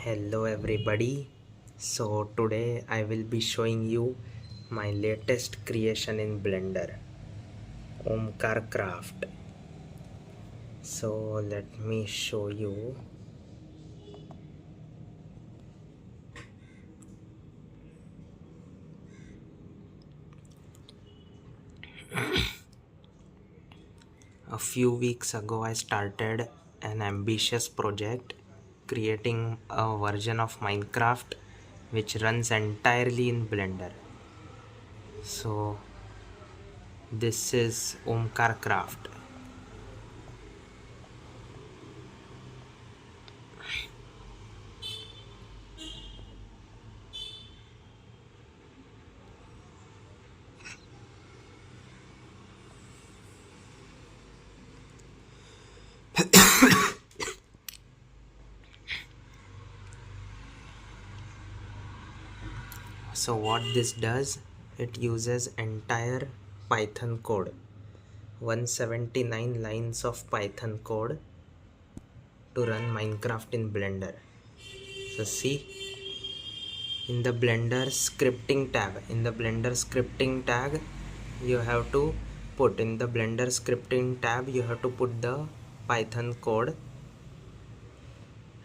Hello everybody. So today I will be showing you my latest creation in Blender, OmkarCraft. So let me show you. A few weeks ago I started an ambitious project creating a version of Minecraft which runs entirely in Blender. So this is OmkarCraft. So what this does, it uses entire Python code, 179 lines of Python code to run Minecraft in Blender. So see, in the Blender scripting tag, you have to put the Python code.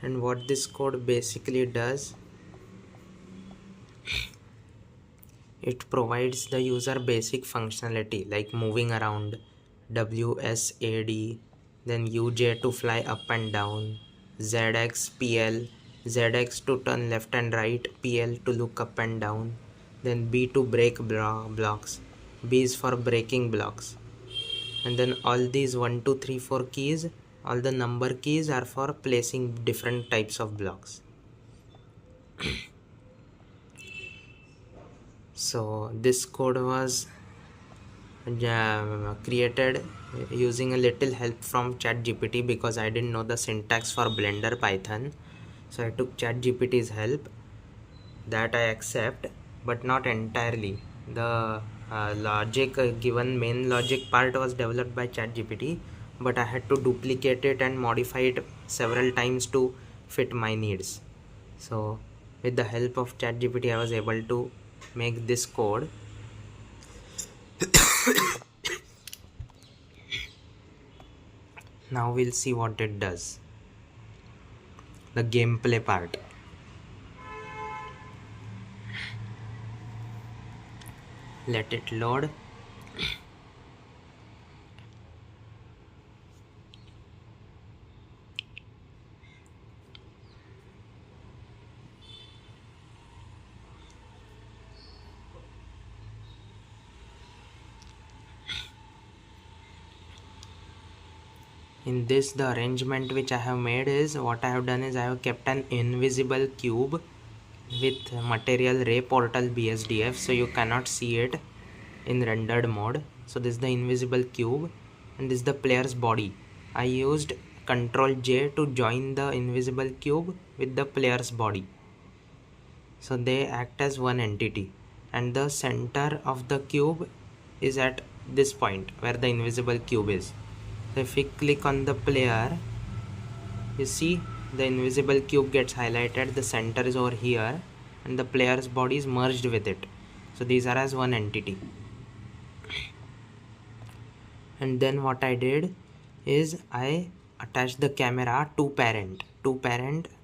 And what this code basically does, it provides the user basic functionality like moving around, WSAD, then UJ to fly up and down, ZX, PL, ZX to turn left and right, PL to look up and down, then B to break blocks, B is for breaking blocks, and then all these 1, 2, 3, 4 keys, all the number keys are for placing different types of blocks. So this code was created using a little help from ChatGPT because I didn't know the syntax for Blender Python. So I took ChatGPT's help. That I accept, but not entirely. The main logic part was developed by ChatGPT, but I had to duplicate it and modify it several times to fit my needs. So with the help of ChatGPT, I was able to make this code. Now we'll see what it does. The gameplay part. Let it load. In this, the arrangement which I have made is, what I have done is I have kept an invisible cube with material ray portal BSDF, so you cannot see it in rendered mode. So this is the invisible cube and this is the player's body. I used Ctrl J to join the invisible cube with the player's body, so they act as one entity, and the center of the cube is at this point where the invisible cube is. So if we click on the player, you see the invisible cube gets highlighted, the center is over here, and the player's body is merged with it. So these are as one entity. And then what I did is I attached the camera to parent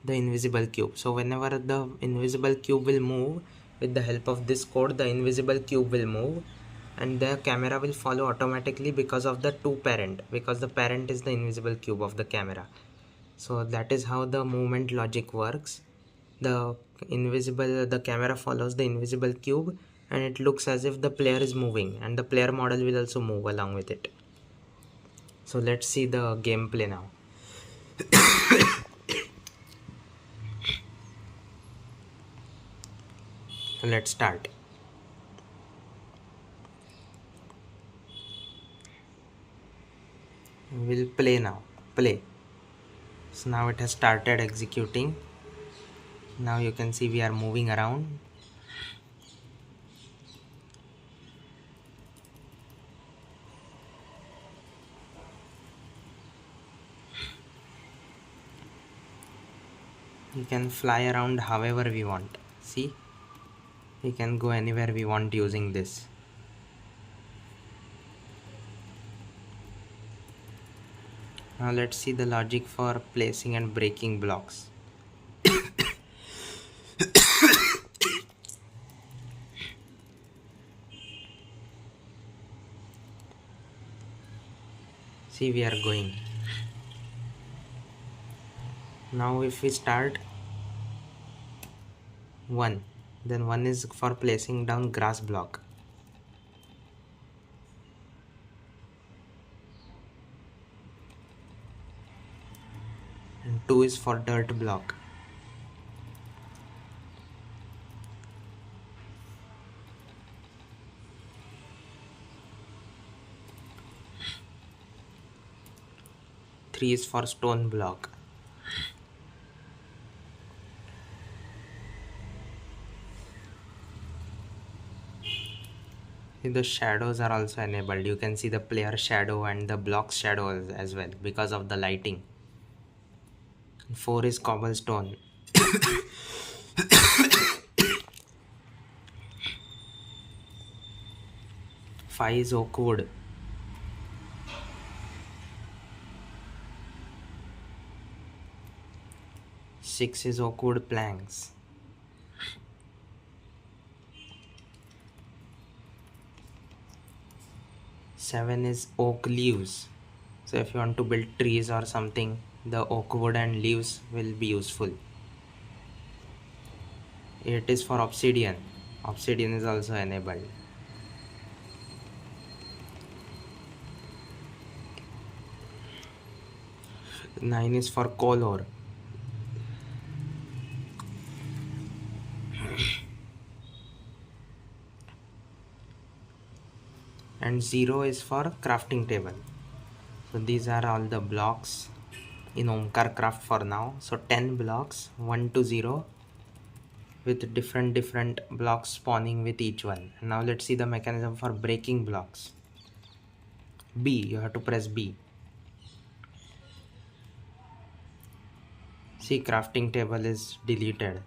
the invisible cube. So whenever the invisible cube will move, with the help of this code, the invisible cube will move and the camera will follow automatically because of the parent, because the parent is the invisible cube of the camera. So that is how the movement logic works. The camera follows the invisible cube and it looks as if the player is moving, and the player model will also move along with it. So let's see the gameplay now. So let's start. We'll play now. Play. So now it has started executing. Now you can see we are moving around. We can fly around however we want. See, we can go anywhere we want using this. Now let's see the logic for placing and breaking blocks. See, we are going. Now if we start 1, then 1 is for placing down grass block. And 2 is for dirt block. Three is for stone block. See, the shadows are also enabled. You can see the player shadow and the block shadow as well because of the lighting. 4 is cobblestone. 5 is oak wood. 6 is oak wood planks. 7 is oak leaves. So if you want to build trees or something, the oak wood and leaves will be useful. 8 is for obsidian. Obsidian is also enabled. 9 is for coal ore. And 0 is for crafting table. So these are all the blocks in OmkarCraft for now. So 10 blocks, 1 to 0, with different blocks spawning with each one. And now let's see the mechanism for breaking blocks. B, you have to press B. See, crafting table is deleted.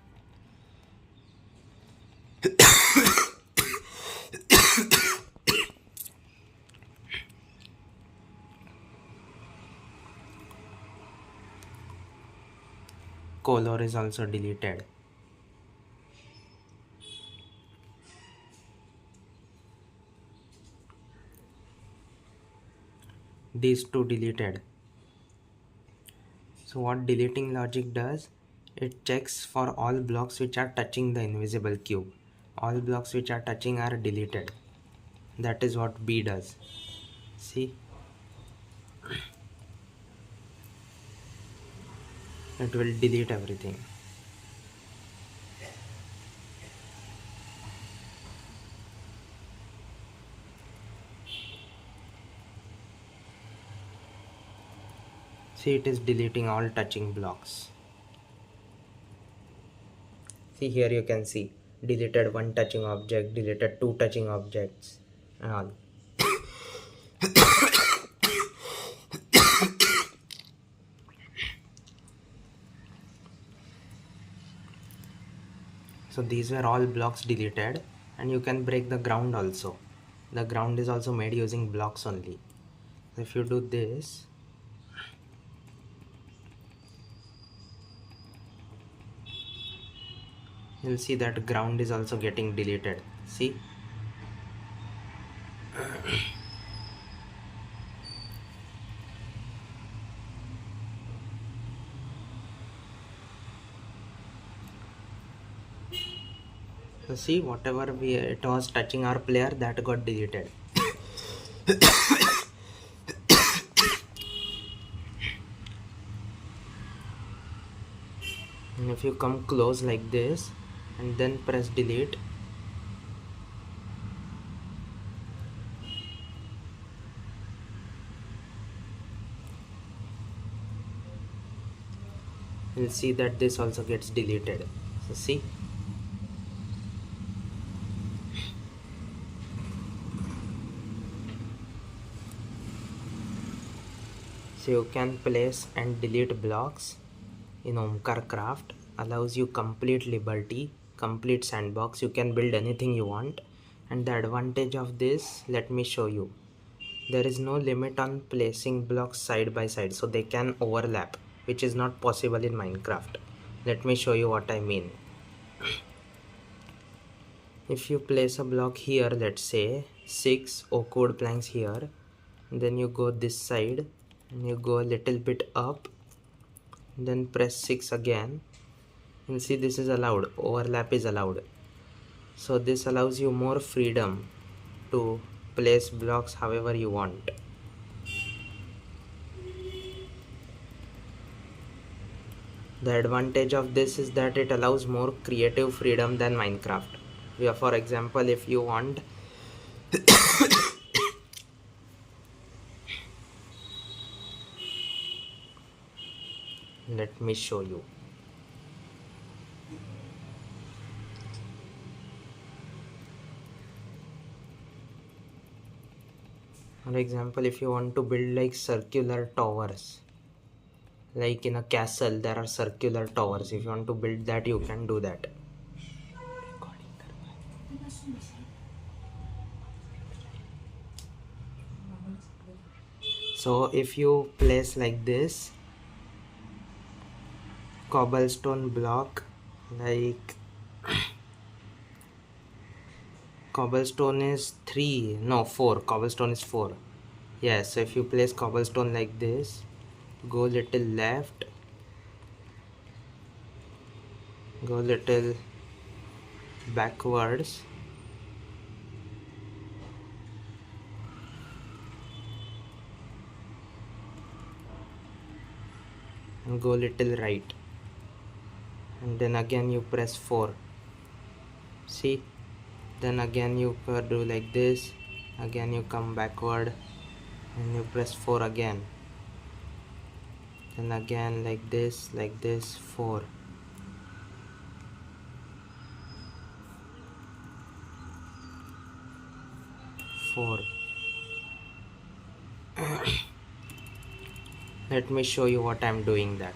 Coal ore is also deleted. These two deleted. So what deleting logic does, it checks for all blocks which are touching the invisible cube. All blocks which are touching are deleted. That is what B does. See, it will delete everything. See, it is deleting all touching blocks. See, here you can see deleted 1 touching object, deleted 2 touching objects, and all. So these were all blocks deleted, and you can break the ground also. The ground is also made using blocks only. So if you do this, you'll see that ground is also getting deleted. See? So see, whatever it was touching our player, that got deleted. And if you come close like this and then press delete, you'll see that this also gets deleted. So see, so you can place and delete blocks in OmkarCraft allows you complete liberty, complete sandbox. You can build anything you want. And the advantage of this, let me show you. There is no limit on placing blocks side by side, so they can overlap, which is not possible in Minecraft. Let me show you what I mean. If you place a block here, let's say 6 oak wood planks here, then you go this side and you go a little bit up, then press 6 again, and see, this is allowed, overlap is allowed. So this allows you more freedom to place blocks however you want. The advantage of this is that it allows more creative freedom than Minecraft. For example, if you want let me show you. For example, if you want to build like circular towers, like in a castle there are circular towers, if you want to build that, you can do that. So if you place like this cobblestone block, like cobblestone is 3, no 4, cobblestone is 4. Yes, so if you place cobblestone like this, go little left, go little backwards, and go little right, and then again you press 4. See, then again you do like this, again you come backward and you press 4 again, then again like this 4. Let me show you what I'm doing that.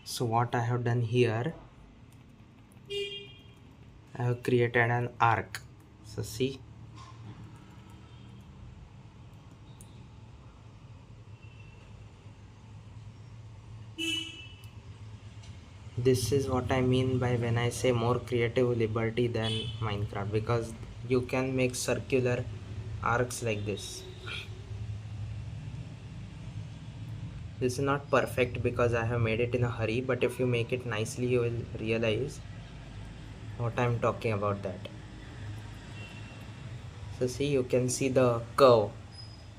So what I have done here, I have created an arc. So see, this is what I mean by when I say more creative liberty than Minecraft, because you can make circular arcs like this. This is not perfect because I have made it in a hurry, but if you make it nicely, you will realize what I'm talking about that. So see, you can see the curve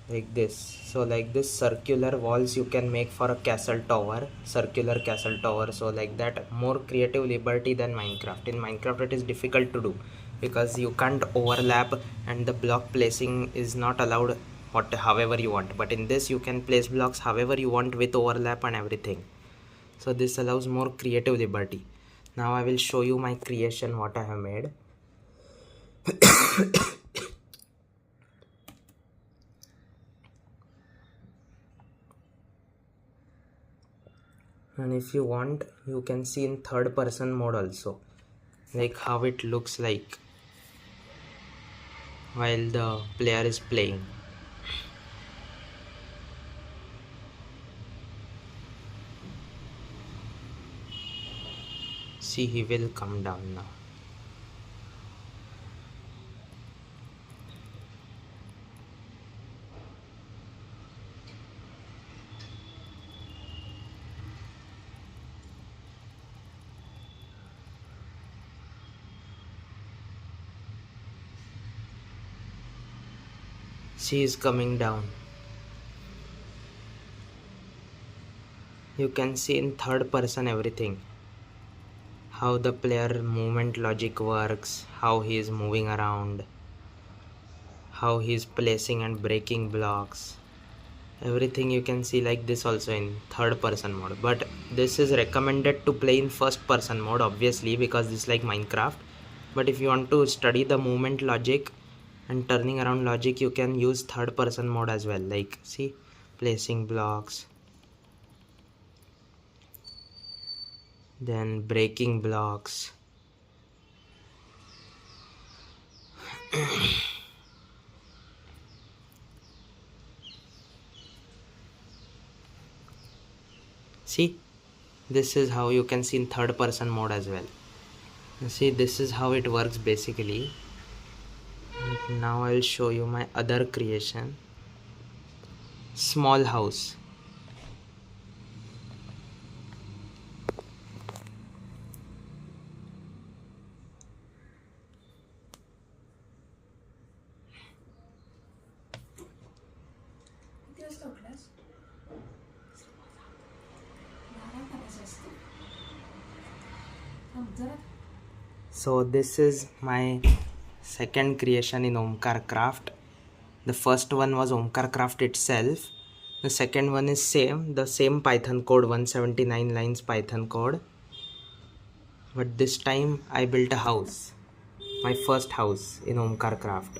like this. So like this circular walls you can make for a castle tower, circular castle tower. So like that, more creative liberty than Minecraft. In Minecraft it is difficult to do because you can't overlap and the block placing is not allowed however you want, but in this you can place blocks however you want with overlap and everything. So this allows more creative liberty. Now I will show you my creation, what I have made. And if you want, you can see in third person mode also, like how it looks like while the player is playing. See, he will come down now. She is coming down. You can see in third person everything, how the player movement logic works, how he is moving around, how he is placing and breaking blocks. everything you can see like this also in third person mode, but this is recommended to play in first person mode obviously, because this is like Minecraft. But if you want to study the movement logic and turning around logic, you can use third person mode as well. Like see, placing blocks, then breaking blocks. See, this is how you can see in third person mode as well. See, this is how it works basically. Now I'll show you my other creation, small house. So this is my second creation in OmkarCraft. The first one was OmkarCraft itself. The second one is the same Python code, 179 lines Python code. But this time I built a house, my first house in OmkarCraft.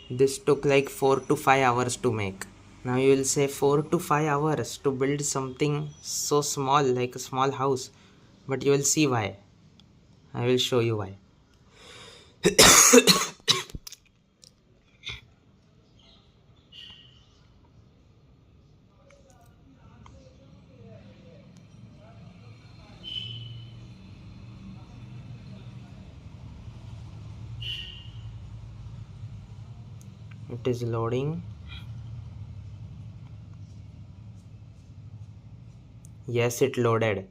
This took like 4 to 5 hours to make. Now you will say 4 to 5 hours to build something so small like a small house, but you will see why. I will show you why. It is loading. Yes, it loaded.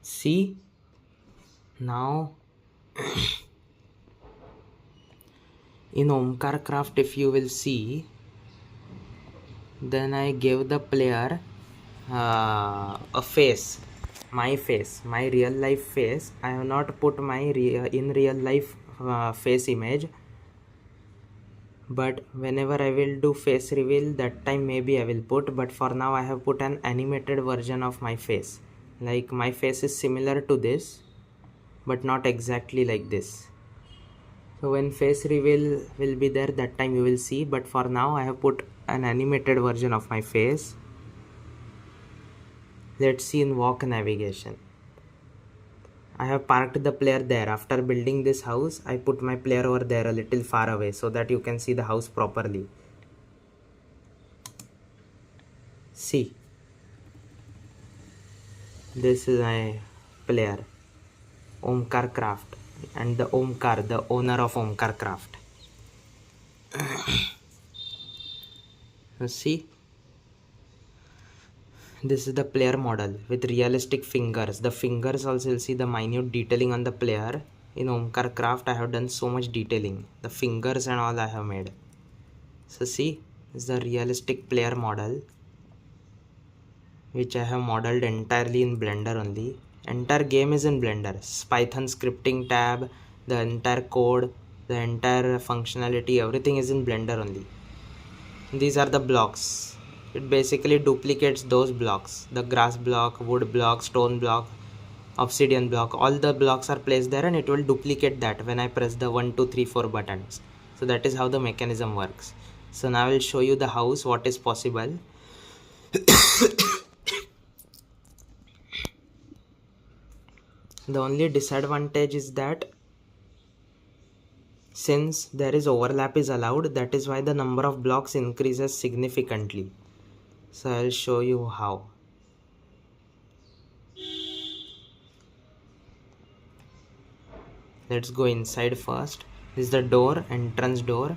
See, now in OmkarCraft, if you will see, then I gave the player a face, my face, my real life face. I have not put my in real life face image, but whenever I will do face reveal, that time maybe I will put. But for now I have put an animated version of my face. Like my face is similar to this, but not exactly like this. So when face reveal will be there, that time you will see. But for now I have put an animated version of my face. Let's see in walk navigation. I have parked the player there. After building this house, I put my player over there a little far away so that you can see the house properly. See, this is my player, OmkarCraft, and the Omkar, the owner of OmkarCraft. See, this is the player model with realistic fingers. The fingers also, you'll see the minute detailing on the player. In OmkarCraft I have done so much detailing, the fingers and all I have made. So see, this is the realistic player model, which I have modeled entirely in Blender only. Entire game is in Blender. Python scripting tab, the entire code, the entire functionality, everything is in Blender only. These are the blocks. It basically duplicates those blocks, the grass block, wood block, stone block, obsidian block. All the blocks are placed there and it will duplicate that when I press the 1 2 3 4 buttons. So that is how the mechanism works. So now I will show you the house, what is possible. The only disadvantage is that since there is overlap is allowed, that is why the number of blocks increases significantly. So I'll show you how. Let's go inside first. This is the door, entrance door.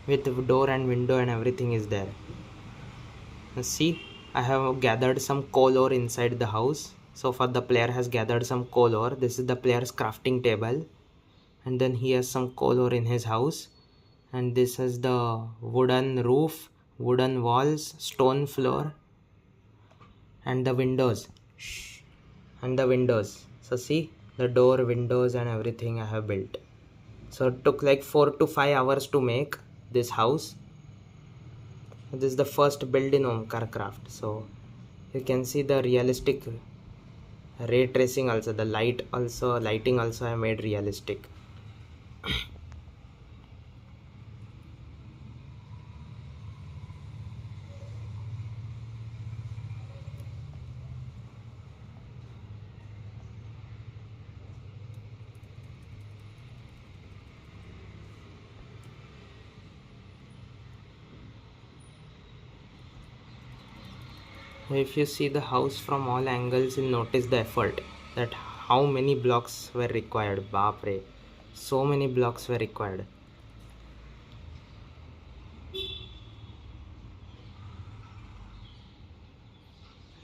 With door and window and everything is there. See, I have gathered some coal ore inside the house. So far the player has gathered some coal ore. This is the player's crafting table, and then he has some coal ore in his house, and this is the wooden roof, wooden walls, stone floor, and the windows. So see, the door, windows and everything I have built. So it took like 4 to 5 hours to make this house. This is the first build in OmkarCraft. So you can see the realistic ray tracing also, the lighting also I made realistic. If you see the house from all angles, you'll notice the effort, that how many blocks were required. Baapre, so many blocks were required.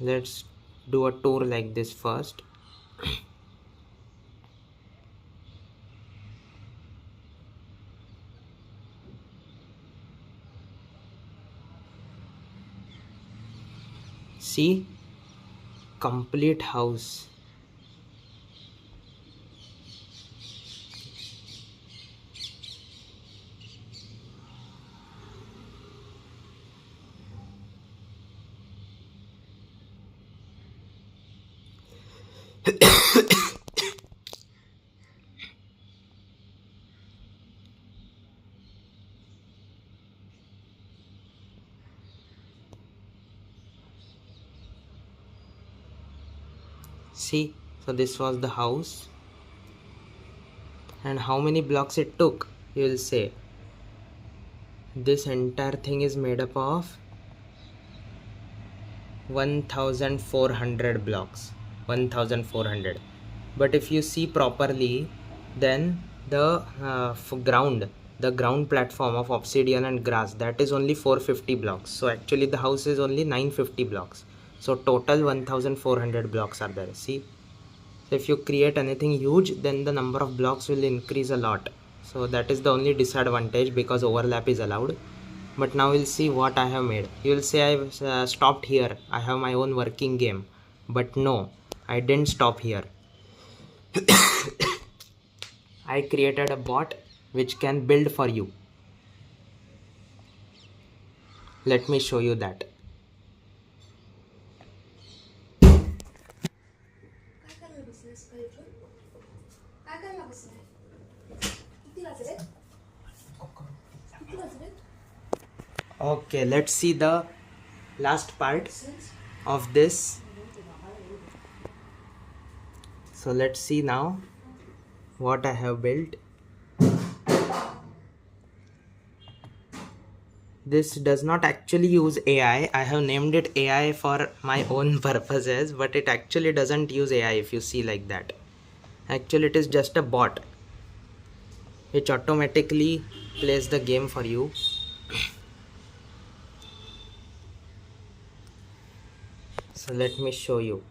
Let's do a tour like this first. See, complete house. See, so this was the house, and how many blocks it took, you will say. This entire thing is made up of 1400 blocks. 1400. But if you see properly, then the ground platform of obsidian and grass, that is only 450 blocks. So actually the house is only 950 blocks. So total 1400 blocks are there. See, so if you create anything huge, then the number of blocks will increase a lot. So that is the only disadvantage, because overlap is allowed. But now we'll see what I have made. You will say I've stopped here, I have my own working game. But no, I didn't stop here. I created a bot which can build for you. Let me show you that. Okay, let's see the last part of this. So let's see now what I have built. This does not actually use AI. I have named it AI for my own purposes, but it actually doesn't use AI if you see like that. Actually, it is just a bot which automatically plays the game for you. So let me show you.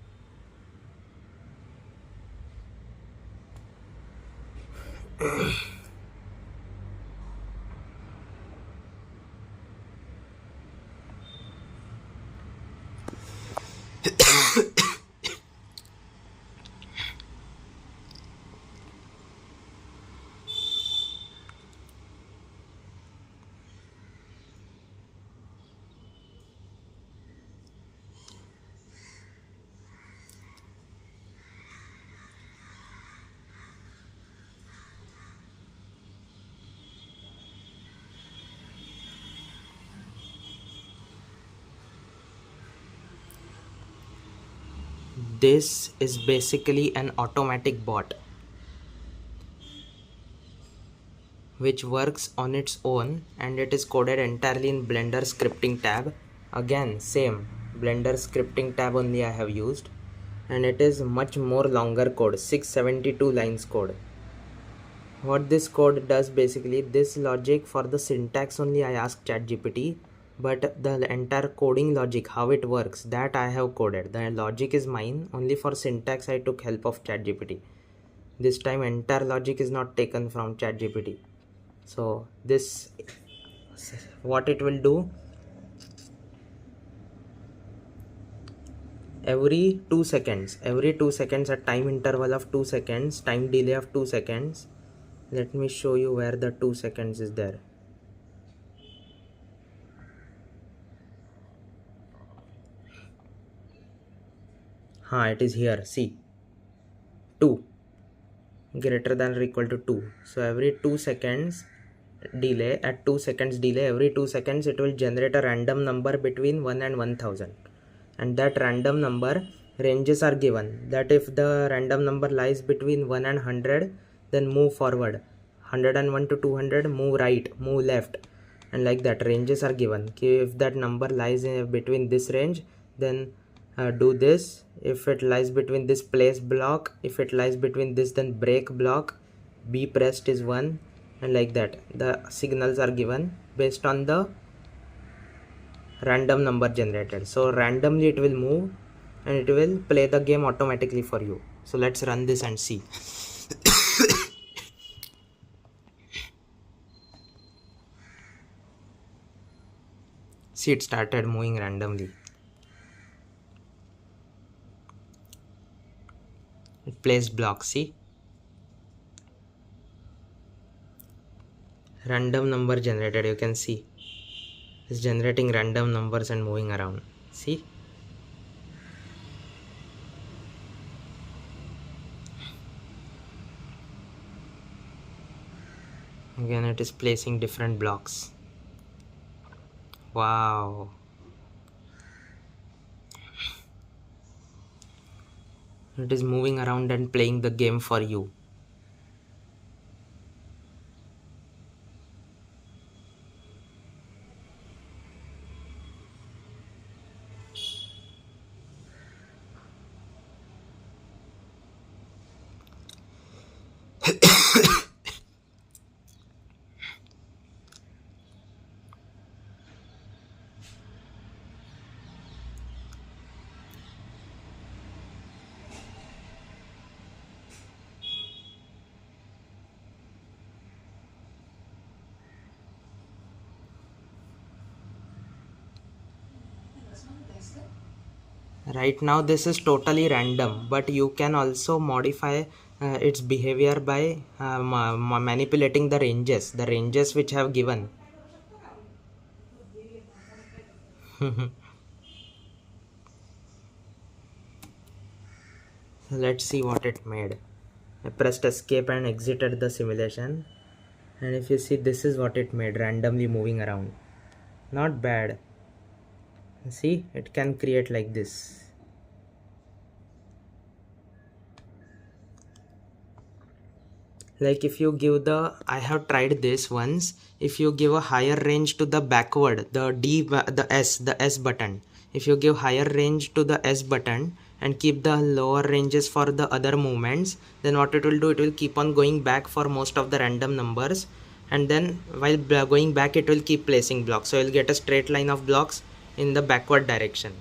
This is basically an automatic bot which works on its own, and it is coded entirely in Blender scripting tab. Again, same Blender scripting tab only I have used, and it is much more longer code, 672 lines code. What this code does, basically this logic for the syntax only I asked ChatGPT, but the entire coding logic, how it works, that I have coded. The logic is mine. Only for syntax I took help of ChatGPT. This time entire logic is not taken from ChatGPT. So this, what it will do, every 2 seconds, a time interval of 2 seconds, time delay of 2 seconds. Let me show you where the 2 seconds is there. It is here, see, 2 greater than or equal to 2. So every 2 seconds delay, at 2 seconds delay, every 2 seconds it will generate a random number between 1 and 1000, and that random number ranges are given, that if the random number lies between 1 and 100, then move forward, 101 to 200, move right, move left, and like that ranges are given. If that number lies between this range, then do this. If it lies between this place block, if it lies between this, then break block, B pressed is 1, and like that the signals are given based on the random number generated. So randomly it will move and it will play the game automatically for you. So let's run this and see. See, it started moving randomly. It plays blocks, see, random number generated, you can see it's generating random numbers and moving around, see. Again it is placing different blocks. Wow, it is moving around and playing the game for you. Right now this is totally random, but you can also modify its behavior by manipulating the ranges which have given. Let's see what it made. I pressed escape and exited the simulation, and if you see, this is what it made, randomly moving around. Not bad. See, it can create like this. Like if you give the, I have tried this once, if you give a higher range to the backward, the S button, if you give higher range to the S button and keep the lower ranges for the other movements, then what it will do, it will keep on going back for most of the random numbers, and then while going back it will keep placing blocks, so you'll get a straight line of blocks in the backward direction.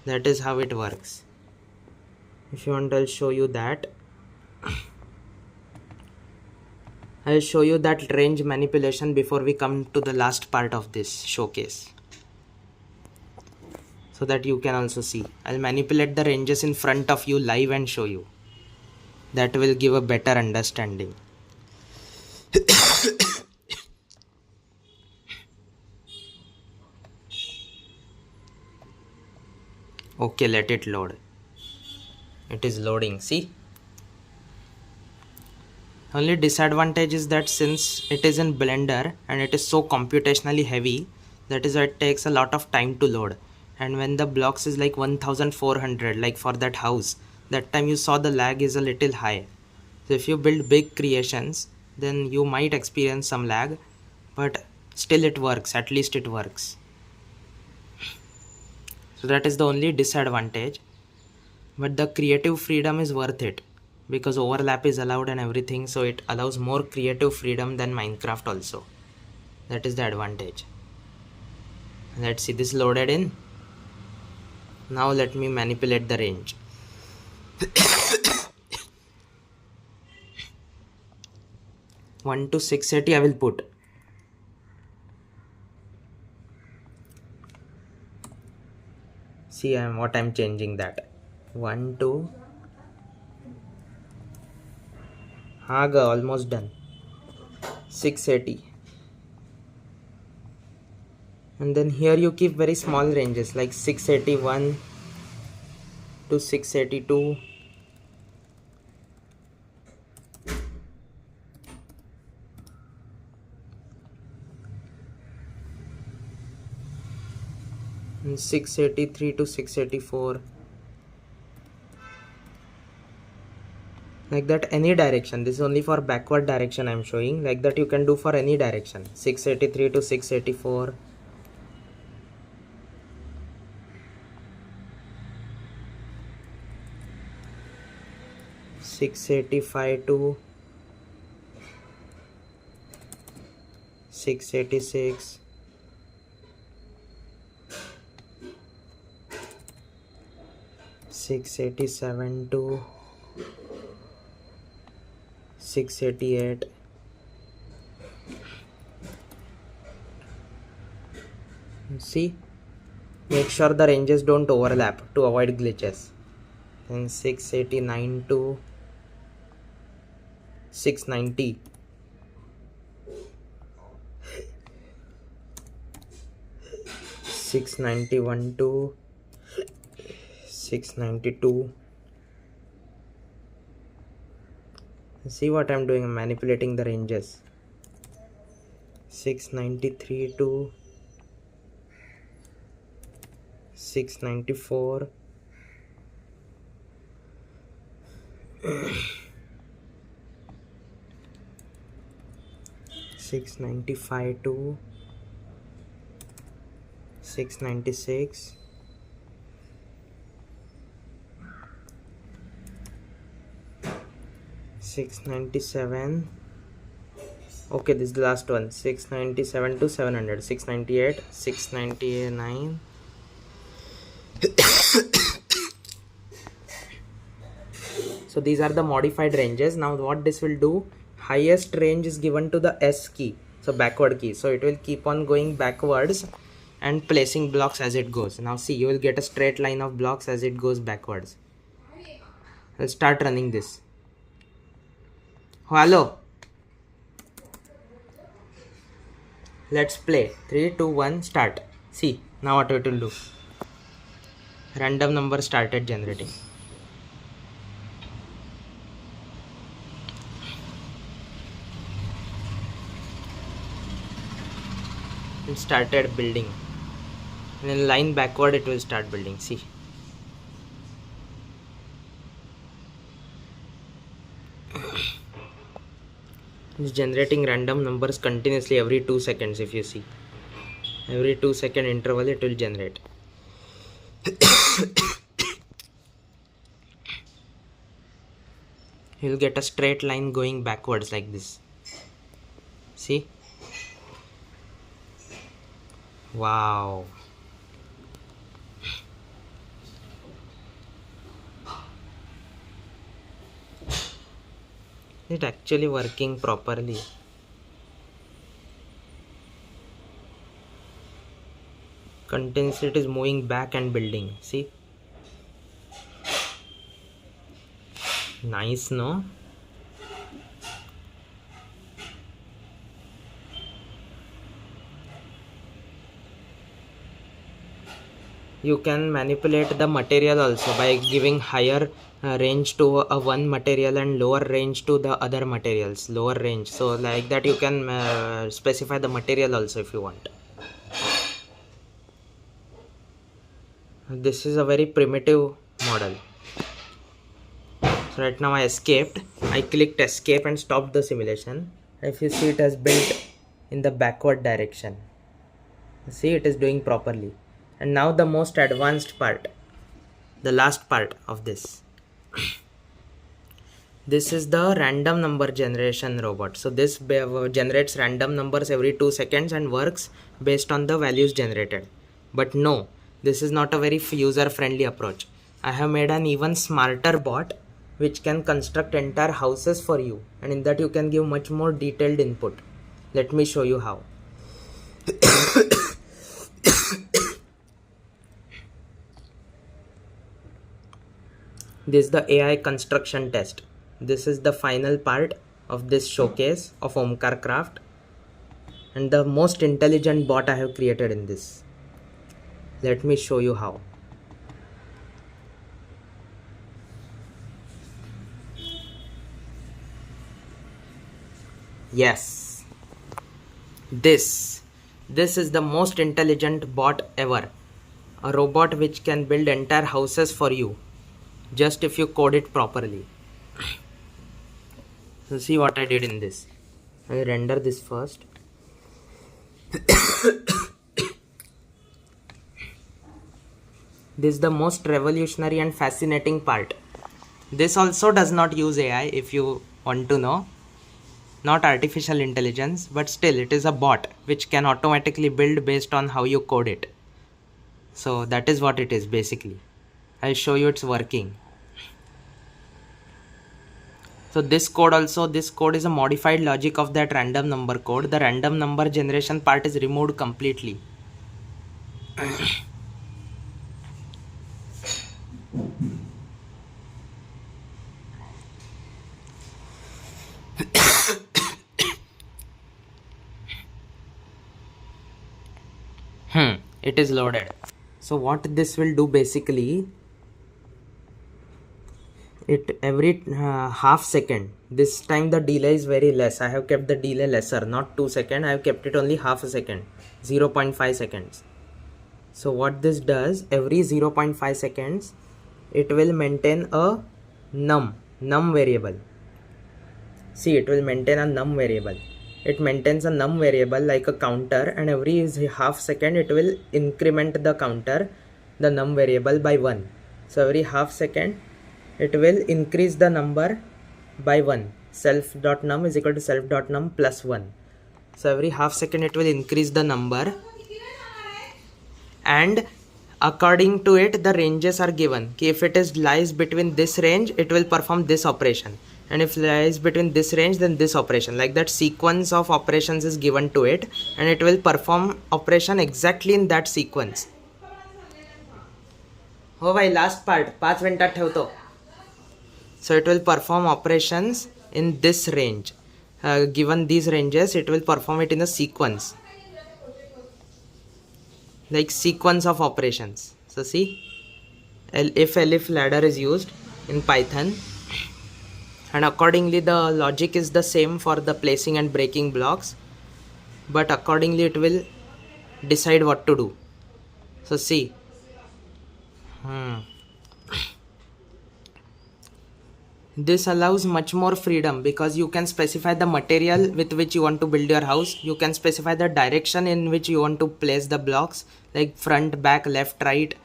That is how it works. If you want, I'll show you that. I'll show you that range manipulation before we come to the last part of this showcase, so that you can also see. I'll manipulate the ranges in front of you live and show you. That will give a better understanding. Okay, let it load. It is loading, see. Only disadvantage is that since it is in Blender and it is so computationally heavy, that is why it takes a lot of time to load. And when the blocks is like 1400, like for that house, that time you saw the lag is a little high. So if you build big creations, then you might experience some lag, but still it works, at least it works. So that is the only disadvantage, but the creative freedom is worth it, because overlap is allowed and everything, so it allows more creative freedom than Minecraft also. That is the advantage. Let's see this loaded in. Now let me manipulate the range. 1 to 680 I will put. See what I'm changing that. 1 to Haga, almost done. 680. And then here you keep very small ranges like 681 to 682. And 683 to 684. Like that, any direction. This is only for backward direction I'm showing. Like that you can do for any direction. 683 to 684. $685 to $686. $687 to $688. See, make sure the ranges don't overlap to avoid glitches. Then 689 to 690. $691 to $692. See what I'm doing? I'm manipulating the ranges. 693 to 694. $695 to $696. $697. Okay, this is the last one. $697 to $700. $698, $699. So these are the modified ranges. Now what this will do, highest range is given to the S key, so backward key, so it will keep on going backwards and placing blocks as it goes. Now see, you will get a straight line of blocks as it goes backwards. I'll start running this. Hello, let's play. 3 2 1 start. See now what it will do. Random number started generating. It started building, and in line backward it will start building. See, it's generating random numbers continuously every 2 seconds. If you see, every 2-second interval it will generate. You'll get a straight line going backwards like this. See, wow. It's actually working properly. Continuously it is moving back and building. See, nice, no? You can manipulate the material also by giving higher range to one material and lower range to the other materials, lower range. So like that you can specify the material also if you want. This is a very primitive model. So right now I escaped. I clicked escape and stopped the simulation. If you see, it has built in the backward direction. See, it is doing properly. And now the most advanced part, the last part of this. This is the random number generation robot. So this generates random numbers every 2 seconds and works based on the values generated. But no, this is not a very user friendly approach. I have made an even smarter bot which can construct entire houses for you, and in that you can give much more detailed input. Let me show you how. This is the AI construction test. This is the final part of this showcase of OmkarCraft, and the most intelligent bot I have created in this. Let me show you how. Yes, this is the most intelligent bot ever. A robot which can build entire houses for you, just if you code it properly. So see what I did in this. I render this first. This is the most revolutionary and fascinating part. This also does not use AI, if you want to know. Not artificial intelligence, but still it is a bot which can automatically build based on how you code it. So that is what it is basically. I'll show you it's working. So this code is a modified logic of that random number code. The random number generation part is removed completely. It is loaded. So what this will do basically, it every half second, this time the delay is very less. I have kept the delay lesser, not 2 seconds. I have kept it only half a second, 0.5 seconds. So what this does, every 0.5 seconds it will maintain a num variable. See, it will maintain a num variable. It maintains a num variable like a counter, and every half second it will increment the counter, the num variable, by 1. So every half second it will increase the number by 1. Self.num is equal to self.num plus 1. So every half second it will increase the number, and according to it the ranges are given. If it is lies between this range, it will perform this operation, and if lies between this range, then this operation. Like that, sequence of operations is given to it, and it will perform operation exactly in that sequence. हो भाई, last part 5 मिनिटात ठेवतो. So it will perform operations in this range. Given these ranges, it will perform it in a sequence, like sequence of operations. So see, if elif ladder is used in Python, and accordingly the logic is the same for the placing and breaking blocks, but accordingly it will decide what to do. So see, this allows much more freedom, because you can specify the material with which you want to build your house. You can specify the direction in which you want to place the blocks, like front, back, left, right,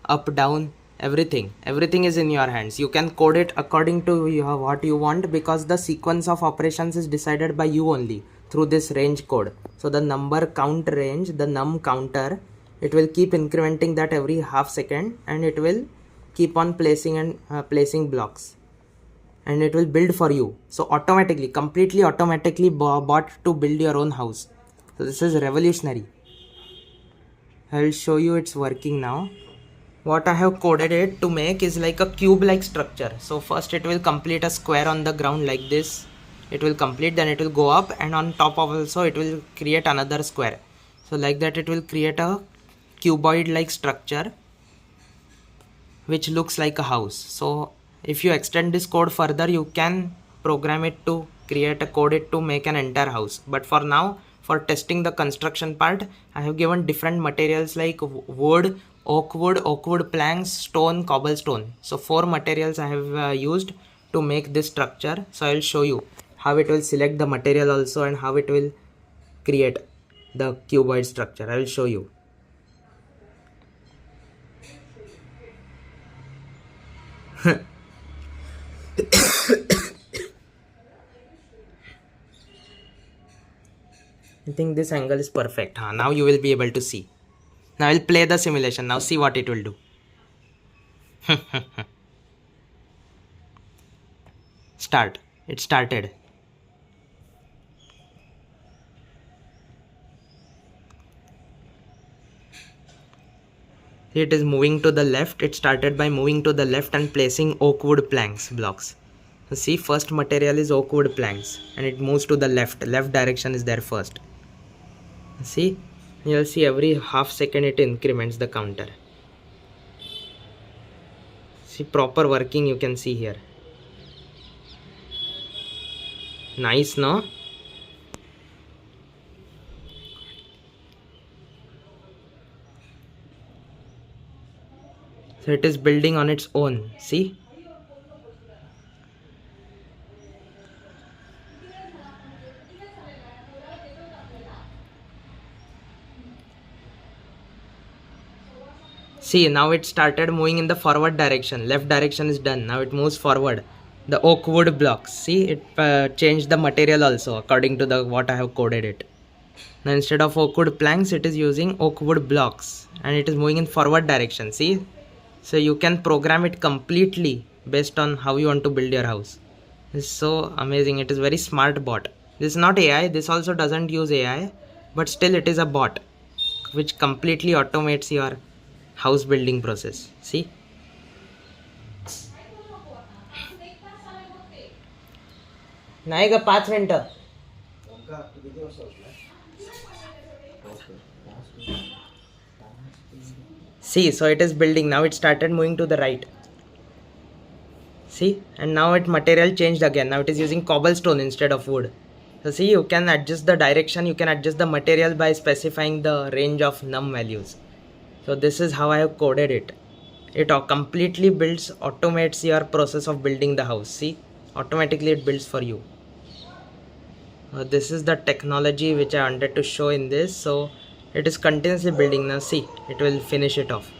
up, down. Everything is in your hands. You can code it according to what you want, because the sequence of operations is decided by you only through this range code. So the number count range, the num counter, it will keep incrementing that every half second, and it will keep on placing and placing blocks, and it will build for you. So automatically, completely automatically bought to build your own house. So this is revolutionary. I will show you it's working now. What I have coded it to make is like a cube like structure. So first it will complete a square on the ground like this. It will complete, then it will go up, and on top of also it will create another square. So like that it will create a cuboid like structure which looks like a house. So if you extend this code further, you can program it to create a code it to make an entire house. But for now, for testing the construction part, I have given different materials like wood, oak wood planks, stone, cobblestone. So 4 materials I have used to make this structure. So I will show you how it will select the material also, and how it will create the cuboid structure. I will show you. I think this angle is perfect. Now you will be able to see. Now I'll play the simulation. Now see what it will do. Start. It started. It is moving to the left. It started by moving to the left and placing oak wood planks blocks. So see, first material is oak wood planks and it moves to the left. Left direction is there first. See, you'll see every half second it increments the counter. See, proper working you can see here. Nice, no? So it is building on its own. See? See, now it started moving in the forward direction. Left direction is done. Now it moves forward. The oak wood blocks. See, it changed the material also according to the what I have coded it. Now instead of oak wood planks, it is using oak wood blocks and it is moving in forward direction. See? So you can program it completely based on how you want to build your house. It's so amazing. It is very smart bot. This is not AI. This also doesn't use AI, but still it is a bot which completely automates your house building process. See? नाही ग 5 मिनिटं. See, so it is building. Now it started moving to the right. See, and now it material changed again. Now it is using cobblestone instead of wood. So see, you can adjust the direction, you can adjust the material by specifying the range of num values. So this is how I have coded it. It completely builds, automates your process of building the house. See, automatically it builds for you. This is the technology which I wanted to show in this. So it is continuously building. Now see, it will finish it off.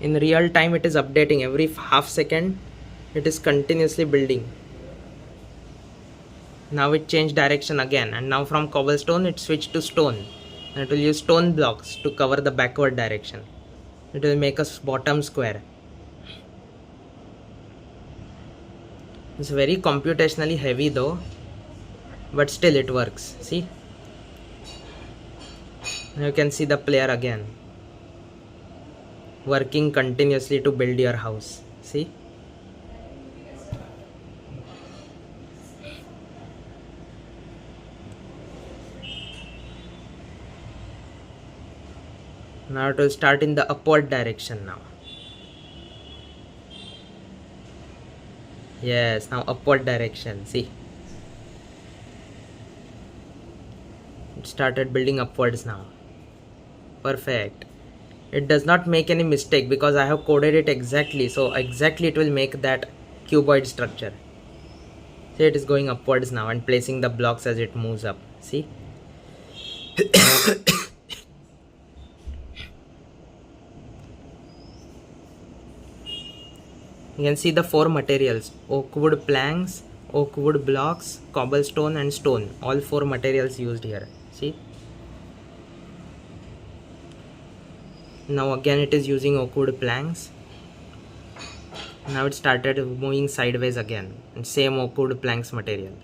In real time it is updating every half second. It is continuously building. Now it changed direction again, and now from cobblestone it switched to stone, and it will use stone blocks to cover the backward direction. It will make a bottom square. It's very computationally heavy though, but still it works. See, now you can see the player again working continuously to build your house. See, now it will start in the upward direction now. Yes, now upward direction. See, it started building upwards now. Perfect. It does not make any mistake because I have coded it exactly. So exactly it will make that cuboid structure. See, it is going upwards now and placing the blocks as it moves up. See. You can see the 4 materials: oak wood planks, oak wood blocks, cobblestone and stone. All 4 materials used here. See. Now again it is using oak wood planks. Now it started moving sideways again, and same oak wood planks material.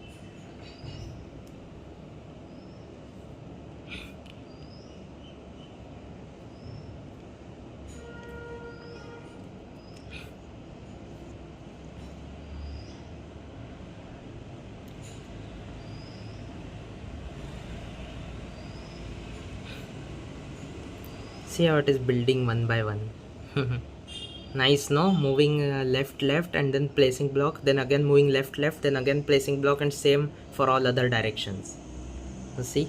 See how it is building one by one. Nice, no? Moving left and then placing block, then again moving left, then again placing block, and same for all other directions. So see.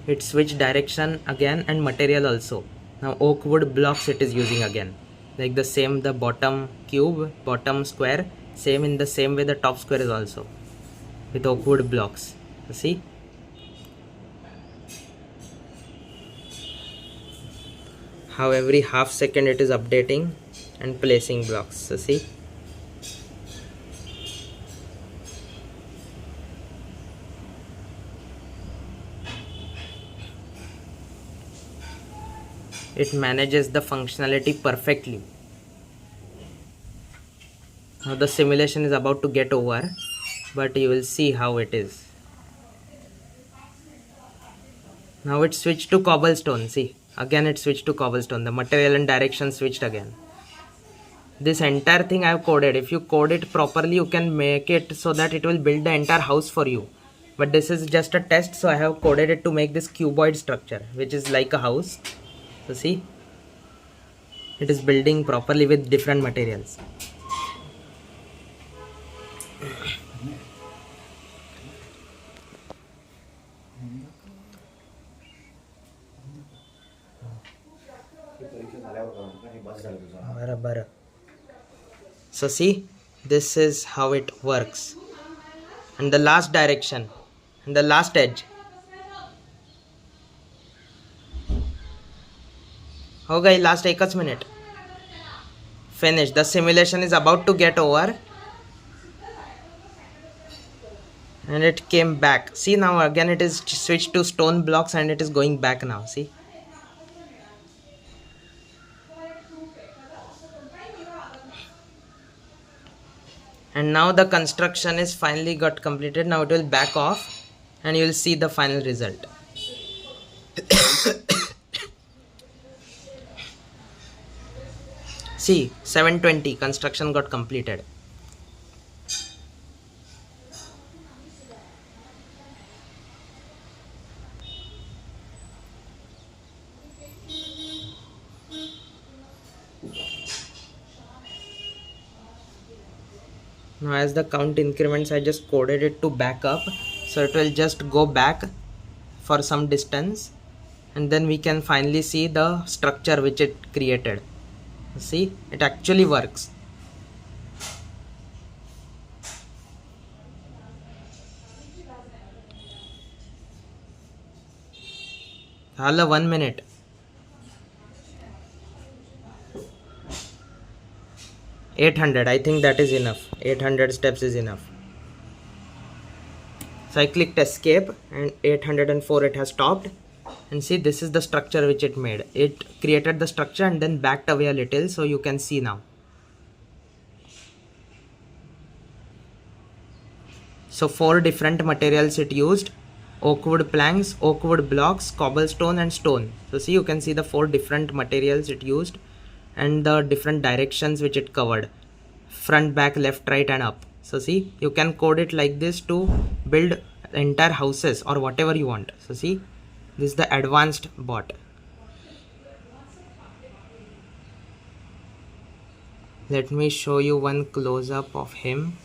It switched direction again and material also. Now oak wood blocks it is using again. Like the same, the bottom cube, bottom square, same in the same way the top square is also with oak wood blocks. You see. how every half second it is updating and placing blocks. So see, it manages the functionality perfectly. Now the simulation is about to get over, but you will see how it is. Now it switched to cobblestone. See, again it switched to cobblestone. The material and direction switched again. This entire thing I have coded. If you code it properly, you can make it so that it will build the entire house for you. But this is just a test, so I have coded it to make this cuboid structure, which is like a house. So see, it is building properly with different materials. So see, this is how it works. And the last direction and the last edge. हो गई last एकच minute. Finish. The simulation is about to get over. And it came back. See, now again it is switched to stone blocks and it is going back now. See. And now the construction is finally got completed. Now it will back off and you will see the final result. See, 720 construction got completed. Now as the count increments, I just coded it to back up, so it will just go back for some distance and then we can finally see the structure which it created. See, it actually works. Hala 1 minute. 800, I think that is enough. 800 steps is enough. So I clicked escape and 804 it has stopped. And see, this is the structure which it made. It created the structure and then backed away a little, so you can see now. So 4 different materials it used: oak wood planks, oak wood blocks, cobblestone and stone. So see, you can see the 4 different materials it used and the different directions which it covered: front, back, left, right and up. So see, you can code it like this to build entire houses or whatever you want. So see, this is the advanced bot. Let me show you one close-up of him.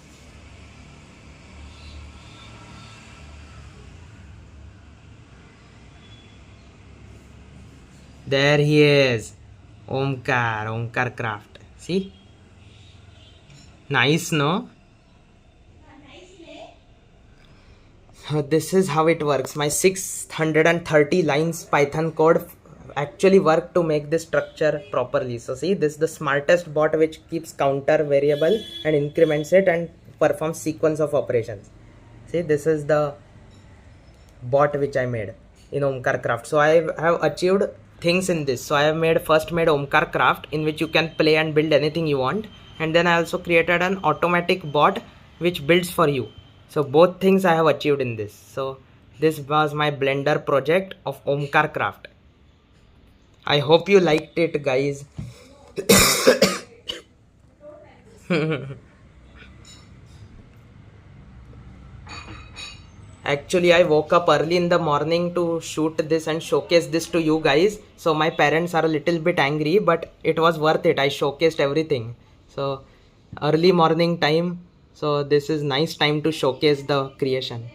There he is. OmkarCraft. See? Nice, no? This is how it works. My 630 lines Python code actually worked to make this structure properly. So see, this is the smartest bot which keeps counter variable and increments it and performs sequence of operations. See, this is the bot which I made in OmkarCraft. So I have achieved things in this. So I have first made OmkarCraft, in which you can play and build anything you want, and then I also created an automatic bot which builds for you. So both things I have achieved in this. So this was my Blender project of OmkarCraft. I hope you liked it, guys. Actually, I woke up early in the morning to shoot this and showcase this to you guys. So my parents are a little bit angry, but it was worth it. I showcased everything. So early morning time. So this is nice time to showcase the creation.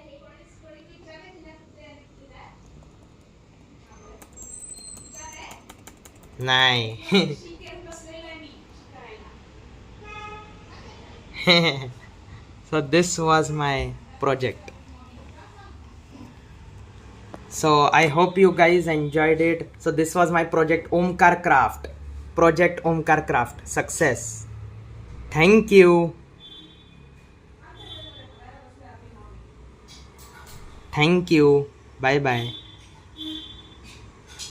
Nice. So this was my project. So I hope you guys enjoyed it. So this was my project OmkarCraft. Project OmkarCraft. Success. Thank you. Thank you. Bye bye.